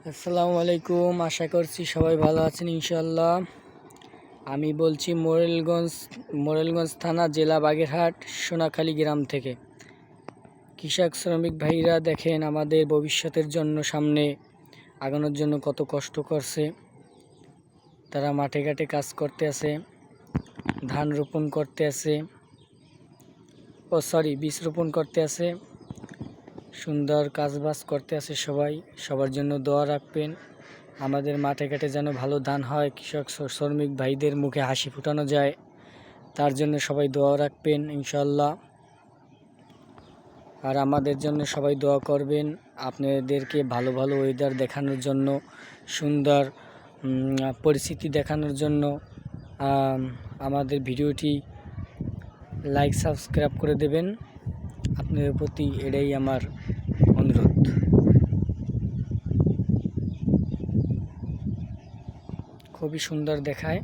আসসালামু আলাইকুম। আশা করছি সবাই ভালো আছেন ইনশাল্লাহ। আমি বলছি মোরেলগঞ্জ থানা, জেলা বাগেরহাট, সোনাখালী গ্রাম থেকে। কৃষক শ্রমিক ভাইরা দেখেন আমাদের ভবিষ্যতের জন্য, সামনে আগানোর জন্য কত কষ্ট করছে। তারা মাঠে ঘাটে কাজ করতে আছে, ধান রোপণ করতে আছে, বীজ রোপণ করতে আছে, সুন্দর কাজবাজ করতে আছে। সবার জন্য দোয়া রাখবেন। আমাদের মাঠে ঘাটে যেন ভালো ধান হয়, কৃষক শ্রমিক ভাইদের মুখে হাসি ফুটানো যায়, তার জন্য সবাই দোয়া রাখবেন ইনশাল্লাহ। আর আমাদের জন্য সবাই দোয়া করবেন, আপনাদেরকে ভালো ভালো ওয়েদার দেখানোর জন্য, সুন্দর পরিস্থিতি দেখানোর জন্য। আমাদের ভিডিওটি লাইক সাবস্ক্রাইব করে দেবেন। আপনাদের প্রতি এটাই আমার অনুরোধ। খুবই সুন্দর দেখায়।